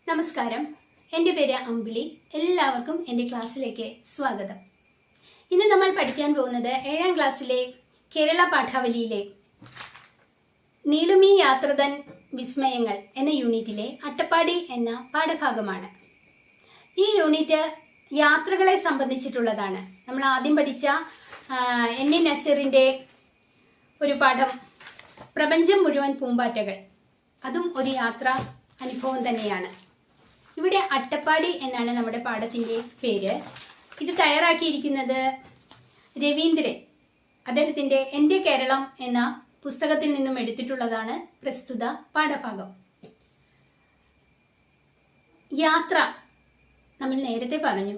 നമസ്കാരം, എൻ്റെ പേര് അമ്പിളി. എല്ലാവർക്കും എൻ്റെ ക്ലാസ്സിലേക്ക് സ്വാഗതം. ഇന്ന് നമ്മൾ പഠിക്കാൻ പോകുന്നത് 7ാം ക്ലാസ്സിലെ കേരള പാഠാവലിയിലെ നീളുമീ യാത്രതൻ വിസ്മയങ്ങൾ എന്ന യൂണിറ്റിലെ അട്ടപ്പാടി എന്ന പാഠഭാഗമാണ്. ഈ യൂണിറ്റ് യാത്രകളെ സംബന്ധിച്ചിട്ടുള്ളതാണ്. നമ്മൾ ആദ്യം പഠിച്ച എൻ നസീറിൻ്റെ ഒരു പാഠം പ്രപഞ്ചം മുഴുവൻ പൂമ്പാറ്റകൾ, അതും ഒരു യാത്രാ അനുഭവം തന്നെയാണ്. ഇവിടെ അട്ടപ്പാടി എന്നാണ് നമ്മുടെ പാഠത്തിൻ്റെ പേര്. ഇത് തയ്യാറാക്കിയിരിക്കുന്നത് രവീന്ദ്രൻ. അദ്ദേഹത്തിൻ്റെ എൻ്റെ കേരളം എന്ന പുസ്തകത്തിൽ നിന്നും എടുത്തിട്ടുള്ളതാണ് പ്രസ്തുത പാഠഭാഗം. യാത്ര നമ്മൾ നേരത്തെ പറഞ്ഞു,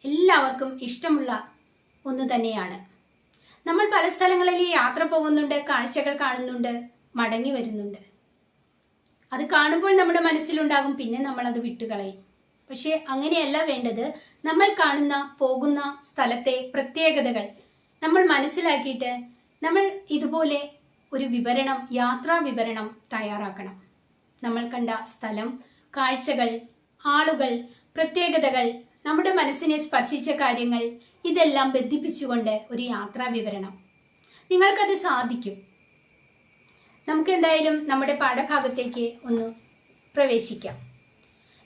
എല്ലാവർക്കും ഇഷ്ടമുള്ള ഒന്ന് തന്നെയാണ്. നമ്മൾ പല സ്ഥലങ്ങളിൽ യാത്ര പോകുന്നുണ്ട്, കാഴ്ചകൾ കാണുന്നുണ്ട്, മടങ്ങി വരുന്നുണ്ട്. അത് കാണുമ്പോൾ നമ്മുടെ മനസ്സിലുണ്ടാകും, പിന്നെ നമ്മൾ അത് വിട്ടുകളയും. പക്ഷെ അങ്ങനെയല്ല വേണ്ടത്. നമ്മൾ കാണുന്ന പോകുന്ന സ്ഥലത്തെ പ്രത്യേകതകൾ നമ്മൾ മനസ്സിലാക്കിയിട്ട് നമ്മൾ ഇതുപോലെ ഒരു വിവരണം, യാത്രാ വിവരണം തയ്യാറാക്കണം. നമ്മൾ കണ്ട സ്ഥലം, കാഴ്ചകൾ, ആളുകൾ, പ്രത്യേകതകൾ, നമ്മുടെ മനസ്സിനെ സ്പർശിച്ച കാര്യങ്ങൾ, ഇതെല്ലാം ബന്ധിപ്പിച്ചുകൊണ്ട് ഒരു യാത്രാ വിവരണം. നിങ്ങൾക്കത് സാധിക്കും. നമുക്ക് എന്തായാലും നമ്മുടെ പാഠഭാഗത്തേക്ക് ഒന്ന് പ്രവേശിക്കാം.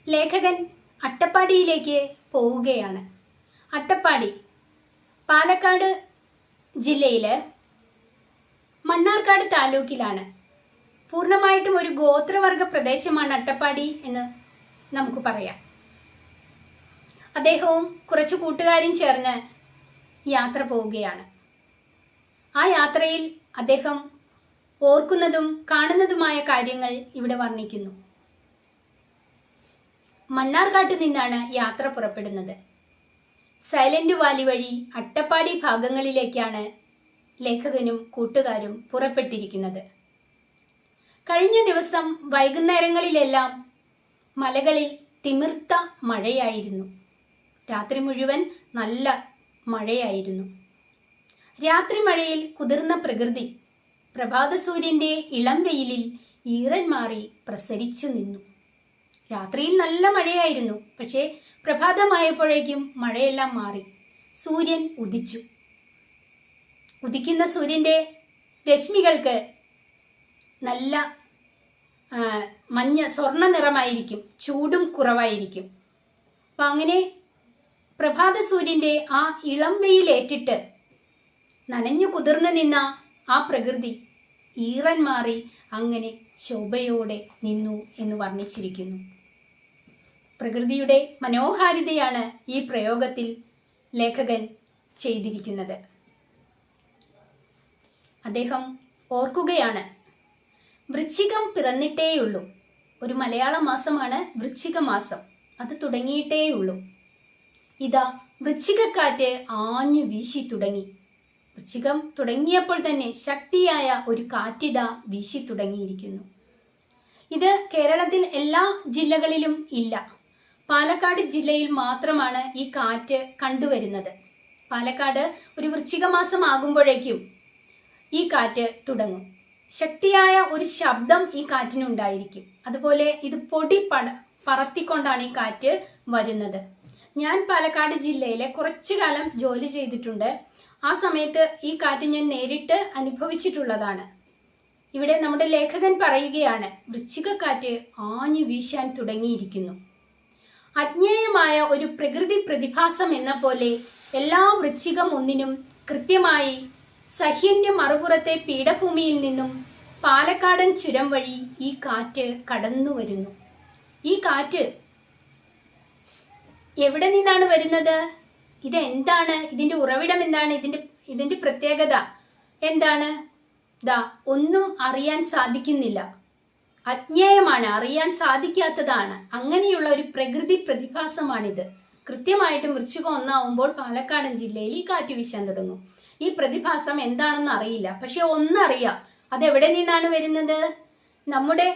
ലേഖകൻ അട്ടപ്പാടിയിലേക്ക് പോവുകയാണ്. അട്ടപ്പാടി പാലക്കാട് ജില്ലയിലെ മണ്ണാർക്കാട് താലൂക്കിലാണ്. പൂർണ്ണമായിട്ടും ഒരു ഗോത്രവർഗ പ്രദേശമാണ് അട്ടപ്പാടി എന്ന് നമുക്ക് പറയാം. അദ്ദേഹവും കുറച്ചു കൂട്ടുകാരും ചേർന്ന് യാത്ര പോവുകയാണ്. ആ യാത്രയിൽ അദ്ദേഹം ഓർക്കുന്നതും കാണുന്നതുമായ കാര്യങ്ങൾ ഇവിടെ വർണ്ണിക്കുന്നു. മണ്ണാർക്കാട്ട് നിന്നാണ് യാത്ര പുറപ്പെടുന്നത്. സൈലന്റ് വാലി വഴി അട്ടപ്പാടി ഭാഗങ്ങളിലേക്കാണ് ലേഖകനും കൂട്ടുകാരും പുറപ്പെട്ടിരിക്കുന്നത്. കഴിഞ്ഞ ദിവസം വൈകുന്നേരങ്ങളിലെല്ലാം മലകളിൽ തിമിർത്ത മഴയായിരുന്നു. രാത്രി മുഴുവൻ നല്ല മഴയായിരുന്നു. രാത്രി മഴയിൽ കുതിർന്ന പ്രകൃതി പ്രഭാതസൂര്യന്റെ ഇളം വെയിലിൽ ഈറൻ മാറി പ്രസരിച്ചു നിന്നു. രാത്രിയിൽ നല്ല മഴയായിരുന്നു. പക്ഷേ പ്രഭാതമായപ്പോഴേക്കും മഴയെല്ലാം മാറി. സൂര്യൻ ഉദിച്ചു. ഉദിക്കുന്ന സൂര്യന്റെ രശ്മികൾക്ക് നല്ല മഞ്ഞ സ്വർണ്ണ നിറമായിരിക്കും, ചൂടും കുറവായിരിക്കും. അപ്പൊ അങ്ങനെ പ്രഭാത സൂര്യന്റെ ആ ഇളം വെയിലേറ്റിട്ട് നനഞ്ഞു കുതിർന്നു നിന്ന ആ പ്രകൃതി ഈറൻ മാറി അങ്ങനെ ശോഭയോടെ നിന്നു എന്ന് വർണ്ണിച്ചിരിക്കുന്നു. പ്രകൃതിയുടെ മനോഹാരിതയാണ് ഈ പ്രയോഗത്തിൽ ലേഖകൻ ചെയ്തിരിക്കുന്നത്. അദ്ദേഹം ഓർക്കുകയാണ്, വൃശ്ചികം പിറന്നിട്ടേയുള്ളൂ. ഒരു മലയാള മാസമാണ് വൃശ്ചിക മാസം. അത് തുടങ്ങിയിട്ടേയുള്ളൂ. ഇതാ വൃശ്ചികക്കാറ്റ് ആഞ്ഞു വീശി തുടങ്ങി. വൃശ്ചികം തുടങ്ങിയപ്പോൾ തന്നെ ശക്തിയായ ഒരു കാറ്റിത വീശി തുടങ്ങിയിരിക്കുന്നു. ഇത് കേരളത്തിൽ എല്ലാ ജില്ലകളിലും ഇല്ല. പാലക്കാട് ജില്ലയിൽ മാത്രമാണ് ഈ കാറ്റ് കണ്ടുവരുന്നത്. പാലക്കാട് ഒരു വൃശ്ചിക മാസം ആകുമ്പോഴേക്കും ഈ കാറ്റ് തുടങ്ങും. ശക്തിയായ ഒരു ശബ്ദം ഈ കാറ്റിനുണ്ടായിരിക്കും. അതുപോലെ ഇത് പൊടി പറത്തിക്കൊണ്ടാണ് ഈ കാറ്റ് വരുന്നത്. ഞാൻ പാലക്കാട് ജില്ലയിലെ കുറച്ചു കാലം ജോലി ചെയ്തിട്ടുണ്ട്. ആ സമയത്ത് ഈ കാറ്റ് ഞാൻ നേരിട്ട് അനുഭവിച്ചിട്ടുള്ളതാണ്. ഇവിടെ നമ്മുടെ ലേഖകൻ പറയുകയാണ്, വൃശ്ചികക്കാറ്റ് ആഞ്ഞു വീശാൻ തുടങ്ങിയിരിക്കുന്നു. അജ്ഞേയമായ ഒരു പ്രകൃതി പ്രതിഭാസം എന്ന പോലെ എല്ലാ വൃശ്ചികം ഒന്നിനും കൃത്യമായി സഹ്യന്റെ മറുപുറത്തെ പീഠഭൂമിയിൽ നിന്നും പാലക്കാടൻ ചുരം വഴി ഈ കാറ്റ് കടന്നു വരുന്നു. ഈ കാറ്റ് എവിടെ നിന്നാണ് വരുന്നത്? ഇതെന്താണ്? ഇതിന്റെ ഉറവിടം എന്താണ്? ഇതിന്റെ പ്രത്യേകത എന്താണ്? ഒന്നും അറിയാൻ സാധിക്കുന്നില്ല. അജ്ഞേയമാണ്, അറിയാൻ സാധിക്കാത്തതാണ്. അങ്ങനെയുള്ള ഒരു പ്രകൃതി പ്രതിഭാസമാണിത്. കൃത്യമായിട്ടും വൃശ്ചികം 1 പാലക്കാടൻ ജില്ലയിൽ ഈ കാറ്റ് വീശാൻ തുടങ്ങും. ഈ പ്രതിഭാസം എന്താണെന്ന് അറിയില്ല. പക്ഷെ ഒന്നറിയാം, അതെവിടെ നിന്നാണ് വരുന്നത്? നമ്മുടെ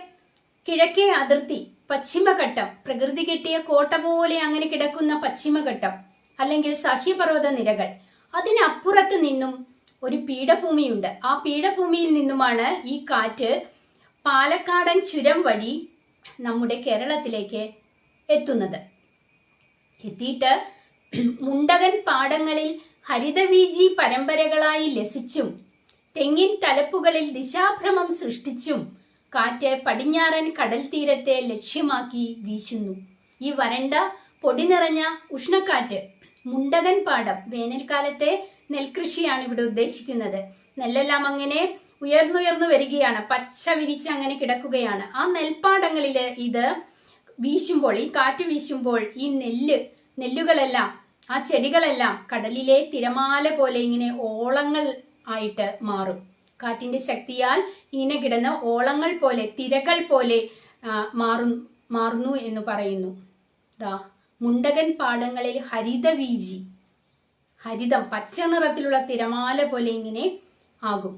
കിഴക്കേ അതിർത്തി, പശ്ചിമഘട്ടം, പ്രകൃതി കെട്ടിയ കോട്ട പോലെ അങ്ങനെ കിടക്കുന്ന പശ്ചിമഘട്ടം അല്ലെങ്കിൽ സഹ്യപർവ്വത നിരകൾ, അതിനപ്പുറത്ത് നിന്നും ഒരു പീഠഭൂമിയുണ്ട്. ആ പീഠഭൂമിയിൽ നിന്നുമാണ് ഈ കാറ്റ് പാലക്കാടൻ ചുരം വഴി നമ്മുടെ കേരളത്തിലേക്ക് എത്തുന്നത്. എത്തിയിട്ട് മുണ്ടകൻ പാടങ്ങളിൽ ഹരിതവീജി പരമ്പരകളായി ലസിച്ചും തെങ്ങിൻ തലപ്പുകളിൽ ദിശാഭ്രമം സൃഷ്ടിച്ചും കാറ്റ് പടിഞ്ഞാറൻ കടൽ തീരത്തെ ലക്ഷ്യമാക്കി വീശുന്നു. ഈ വരണ്ട പൊടി നിറഞ്ഞ ഉഷ്ണക്കാറ്റ് മുണ്ടകൻ പാടം, വേനൽക്കാലത്തെ നെൽകൃഷിയാണ് ഇവിടെ ഉദ്ദേശിക്കുന്നത്. നെല്ലെല്ലാം അങ്ങനെ ഉയർന്നുയർന്നു വരികയാണ്, പച്ച വിരിച്ച് അങ്ങനെ കിടക്കുകയാണ്. ആ നെൽപ്പാടങ്ങളില് ഇത് വീശുമ്പോൾ, ഈ കാറ്റ് വീശുമ്പോൾ ഈ നെല്ലുകളെല്ലാം, ആ ചെടികളെല്ലാം കടലിലെ തിരമാല പോലെ ഇങ്ങനെ ഓളങ്ങൾ ആയിട്ട് മാറും. കാറ്റിന്റെ ശക്തിയാൽ ഇങ്ങനെ കിടന്ന് ഓളങ്ങൾ പോലെ, തിരകൾ പോലെ മാറുന്നു എന്ന് പറയുന്നു. മുണ്ടകൻ പാടങ്ങളിൽ ഹരിതവീജി, ഹരിതം പച്ച നിറത്തിലുള്ള തിരമാല പോലെ ഇങ്ങനെ ആകും.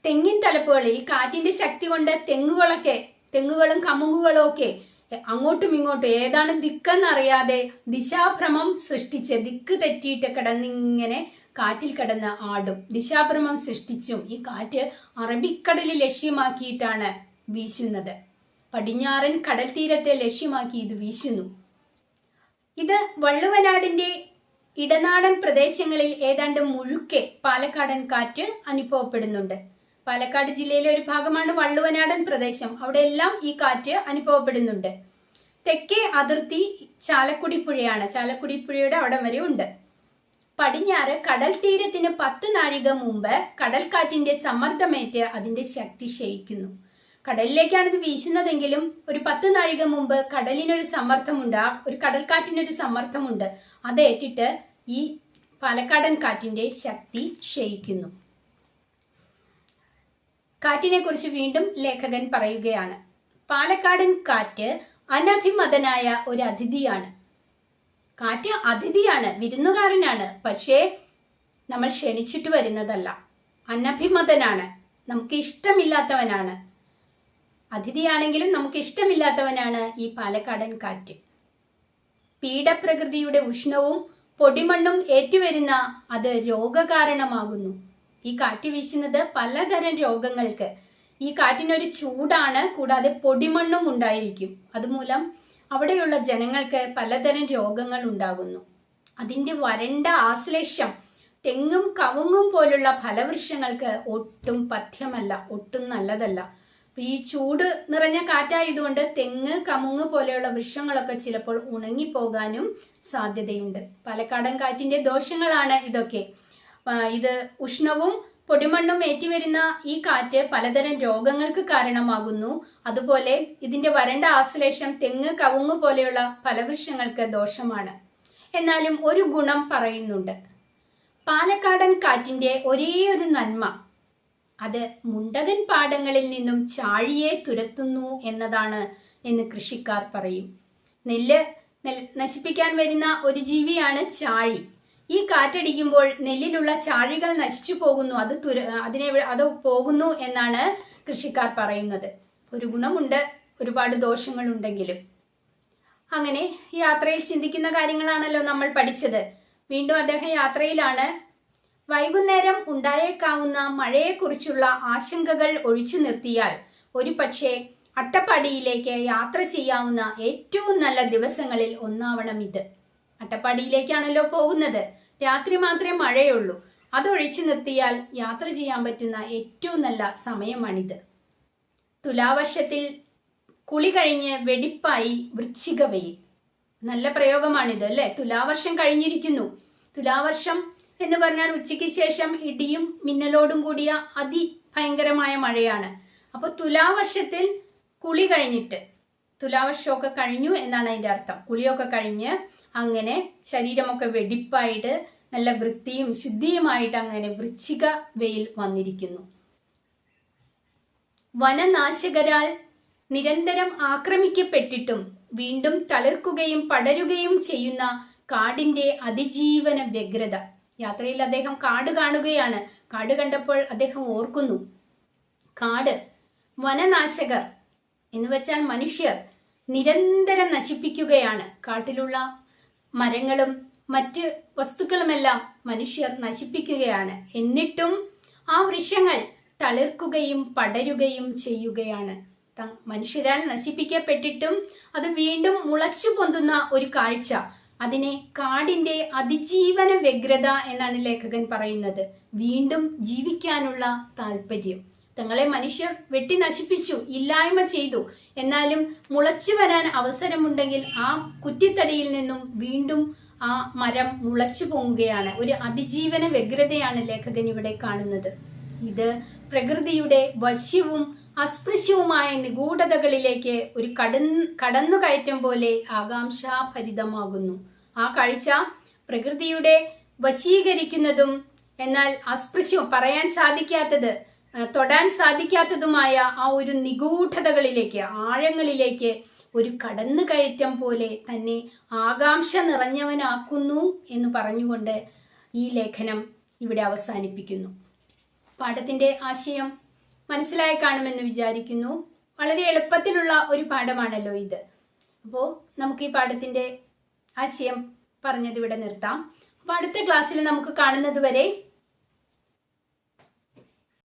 തെങ്ങിൻ തലപ്പുകളിൽ കാറ്റിന്റെ ശക്തി കൊണ്ട് തെങ്ങുകളും കമുകുകളും ഒക്കെ അങ്ങോട്ടും ഇങ്ങോട്ടും ഏതാണ് ദിക്കെന്നറിയാതെ ദിശാഭ്രമം സൃഷ്ടിച്ച്, ദിക്ക് തെറ്റിയിട്ട് കിടന്നിങ്ങനെ കാറ്റിൽ കിടന്ന് ആടും. ദിശാഭ്രമം സൃഷ്ടിച്ചും ഈ കാറ്റ് അറബിക്കടലിൽ ലക്ഷ്യമാക്കിയിട്ടാണ് വീശുന്നത്. പടിഞ്ഞാറൻ കടൽ തീരത്തെ ലക്ഷ്യമാക്കി ഇത് വീശുന്നു. ഇത് വള്ളുവനാടിന്റെ ഇടനാടൻ പ്രദേശങ്ങളിൽ ഏതാണ്ട് മുഴുക്കെ പാലക്കാടൻ കാറ്റ് അനുഭവപ്പെടുന്നുണ്ട്. പാലക്കാട് ജില്ലയിലെ ഒരു ഭാഗമാണ് വള്ളുവനാടൻ പ്രദേശം. അവിടെ എല്ലാം ഈ കാറ്റ് അനുഭവപ്പെടുന്നുണ്ട്. തെക്കേ അതിർത്തി ചാലക്കുടി പുഴയാണ്. ചാലക്കുടി പുഴയുടെ അവിടം വരെ ഉണ്ട്. പടിഞ്ഞാറ് കടൽ തീരത്തിന് 10 നാഴിക മുമ്പ് കടൽക്കാറ്റിന്റെ സമ്മർദ്ദമേറ്റ് അതിന്റെ ശക്തി ക്ഷയിക്കുന്നു. കടലിലേക്കാണ് ഇത് വീശുന്നതെങ്കിലും ഒരു 10 നാഴിക മുമ്പ് കടലിനൊരു സമ്മർദ്ദമുണ്ട്, ഒരു കടൽക്കാറ്റിനൊരു സമ്മർദ്ദമുണ്ട്. അതേറ്റിട്ട് ഈ പാലക്കാടൻ കാറ്റിന്റെ ശക്തി ക്ഷയിക്കുന്നു. കാറ്റിനെ കുറിച്ച് വീണ്ടും ലേഖകൻ പറയുകയാണ്. പാലക്കാടൻ കാറ്റ് അനഭിമതനായ ഒരു അതിഥിയാണ്. കാറ്റ് അതിഥിയാണ്, വിരുന്നുകാരനാണ്. പക്ഷേ നമ്മൾ ക്ഷണിച്ചിട്ട് വരുന്നതല്ല. അനഭിമതനാണ്, നമുക്ക് ഇഷ്ടമില്ലാത്തവനാണ്. അതിഥിയാണെങ്കിലും നമുക്ക് ഇഷ്ടമില്ലാത്തവനാണ് ഈ പാലക്കാടൻ കാറ്റ്. പീഡപ്രകൃതിയുടെ ഉഷ്ണവും പൊടിമണ്ണും ഏറ്റുവരുന്ന അത് രോഗകാരണമാകുന്നു. ഈ കാറ്റ് വീശുന്നത് പലതരം രോഗങ്ങൾക്ക്. ഈ കാറ്റിനൊരു ചൂടാണ്, കൂടാതെ പൊടിമണ്ണും ഉണ്ടായിരിക്കും. അതുമൂലം അവിടെയുള്ള ജനങ്ങൾക്ക് പലതരം രോഗങ്ങൾ ഉണ്ടാകുന്നു. അതിന്റെ വരണ്ട ആശ്ലേഷം തെങ്ങും കവുങ്ങും പോലുള്ള ഫലവൃക്ഷങ്ങൾക്ക് ഒട്ടും പഥ്യമല്ല, ഒട്ടും നല്ലതല്ല. ഈ ചൂട് നിറഞ്ഞ കാറ്റായതുകൊണ്ട് തെങ്ങ് കമുങ്ങ് പോലെയുള്ള വൃക്ഷങ്ങളൊക്കെ ചിലപ്പോൾ ഉണങ്ങിപ്പോകാനും സാധ്യതയുണ്ട്. പാലക്കാടൻ കാറ്റിന്റെ ദോഷങ്ങളാണ് ഇതൊക്കെ. ഇത് ഉഷ്ണവും പൊടിമണ്ണും ഏറ്റുവരുന്ന ഈ കാറ്റ് പലതരം രോഗങ്ങൾക്ക് കാരണമാകുന്നു. അതുപോലെ ഇതിന്റെ വരണ്ട ആശ്ലേഷം തെങ്ങ് കവുങ്ങ് പോലെയുള്ള ഫലവൃക്ഷങ്ങൾക്ക് ദോഷമാണ്. എന്നാലും ഒരു ഗുണം പറയുന്നുണ്ട്. പാലക്കാടൻ കാറ്റിന്റെ ഒരേ ഒരു നന്മ, അത് മുണ്ടകൻ പാടങ്ങളിൽ നിന്നും ചാഴിയെ തുരത്തുന്നു എന്നതാണ് എന്ന് കൃഷിക്കാർ പറയും. നെല്ല് നശിപ്പിക്കാൻ വരുന്ന ഒരു ജീവിയാണ് ചാഴി. ഈ കാറ്റടിക്കുമ്പോൾ നെല്ലിലുള്ള ചാഴികൾ നശിച്ചു പോകുന്നു, അത് പോകുന്നു എന്നാണ് കൃഷിക്കാർ പറയുന്നത്. ഒരു ഗുണമുണ്ട്, ഒരുപാട് ദോഷങ്ങളുണ്ടെങ്കിലും. അങ്ങനെ യാത്രയിൽ ചിന്തിക്കുന്ന കാര്യങ്ങളാണല്ലോ നമ്മൾ പഠിച്ചത്. വീണ്ടും അദ്ദേഹം യാത്രയിലാണ്. വൈകുന്നേരം ഉണ്ടായേക്കാവുന്ന മഴയെക്കുറിച്ചുള്ള ആശങ്കകൾ ഒഴിച്ചു നിർത്തിയാൽ ഒരു പക്ഷേ അട്ടപ്പാടിയിലേക്ക് യാത്ര ചെയ്യാവുന്ന ഏറ്റവും നല്ല ദിവസങ്ങളിൽ ഒന്നാവണം ഇത്. അട്ടപ്പാടിയിലേക്കാണല്ലോ പോകുന്നത്. രാത്രി മാത്രമേ മഴയുള്ളൂ. അതൊഴിച്ചു നിർത്തിയാൽ യാത്ര ചെയ്യാൻ പറ്റുന്ന ഏറ്റവും നല്ല സമയമാണിത്. തുലാവർഷത്തിൽ കുളി കഴിഞ്ഞ് വെടിപ്പായി വൃശ്ചിക വെയിൽ. നല്ല പ്രയോഗമാണിത് അല്ലെ? തുലാവർഷം കഴിഞ്ഞിരിക്കുന്നു. തുലാവർഷം എന്ന് പറഞ്ഞാൽ ഉച്ചയ്ക്ക് ശേഷം ഇടിയും മിന്നലോടും കൂടിയ അതിഭയങ്കരമായ മഴയാണ്. അപ്പൊ തുലാവർഷത്തിൽ കുളി കഴിഞ്ഞിട്ട്, തുലാവർഷമൊക്കെ കഴിഞ്ഞു എന്നാണ് അതിന്റെ അർത്ഥം. കുളിയൊക്കെ കഴിഞ്ഞ് അങ്ങനെ ശരീരമൊക്കെ വെടിപ്പായിട്ട് നല്ല വൃത്തിയും ശുദ്ധിയുമായിട്ട് അങ്ങനെ വൃശ്ചിക വെയിൽ വന്നിരിക്കുന്നു. വനനാശകരാൽ നിരന്തരം ആക്രമിക്കപ്പെട്ടിട്ടും വീണ്ടും തളിർക്കുകയും പടരുകയും ചെയ്യുന്ന കാടിന്റെ അതിജീവന വ്യഗ്രത. യാത്രയിൽ അദ്ദേഹം കാട് കാണുകയാണ്. കാട് കണ്ടപ്പോൾ അദ്ദേഹം ഓർക്കുന്നു, കാട്, വനനാശകർ എന്ന് വെച്ചാൽ മനുഷ്യർ നിരന്തരം നശിപ്പിക്കുകയാണ്. കാട്ടിലുള്ള മരങ്ങളും മറ്റ് വസ്തുക്കളുമെല്ലാം മനുഷ്യർ നശിപ്പിക്കുകയാണ്. എന്നിട്ടും ആ വൃക്ഷങ്ങൾ തളിർക്കുകയും പടരുകയും ചെയ്യുകയാണ്. മനുഷ്യരാൽ നശിപ്പിക്കപ്പെട്ടിട്ടും അത് വീണ്ടും മുളച്ചു പൊന്തുന്ന ഒരു കാഴ്ച, അതിനെ കാടിന്റെ അതിജീവന വ്യഗ്രത എന്നാണ് ലേഖകൻ പറയുന്നത്. വീണ്ടും ജീവിക്കാനുള്ള താല്പര്യം. തങ്ങളെ മനുഷ്യർ വെട്ടി നശിപ്പിച്ചു, ഇല്ലായ്മ ചെയ്തു. എന്നാലും മുളച്ചു വരാൻ അവസരമുണ്ടെങ്കിൽ ആ കുറ്റിത്തടിയിൽ നിന്നും വീണ്ടും ആ മരം മുളച്ചു പൊങ്ങുകയാണ്. ഒരു അതിജീവന വ്യഗ്രതയാണ് ലേഖകൻ ഇവിടെ കാണുന്നത്. ഇത് പ്രകൃതിയുടെ വശ്യവും അസ്പൃശ്യവുമായ നിഗൂഢതകളിലേക്ക് ഒരു കടന്നുകയറ്റം പോലെ ആകാംക്ഷാഭരിതമാകുന്നു. ആ കാഴ്ച പ്രകൃതിയുടെ വശീകരിക്കുന്നതും എന്നാൽ അസ്പൃശ്യവും പറയാൻ സാധിക്കാത്തത്, തൊടാൻ സാധിക്കാത്തതുമായ ആ ഒരു നിഗൂഢതകളിലേക്ക്, ആഴങ്ങളിലേക്ക് ഒരു കടന്നുകയറ്റം പോലെ തന്നെ ആകാംക്ഷ നിറഞ്ഞവനാക്കുന്നു എന്ന് പറഞ്ഞുകൊണ്ട് ഈ ലേഖനം ഇവിടെ അവസാനിപ്പിക്കുന്നു. പാഠത്തിന്റെ ആശയം മനസ്സിലായി കാണുമെന്ന് വിചാരിക്കുന്നു. വളരെ എളുപ്പത്തിലുള്ള ഒരു പാഠമാണല്ലോ ഇത്. അപ്പോൾ നമുക്ക് ഈ പാഠത്തിന്റെ ആശയം പറഞ്ഞത് ഇവിടെ നിർത്താം. അപ്പോൾ അടുത്ത ക്ലാസ്സിൽ നമുക്ക് കാണുന്നത് വരെ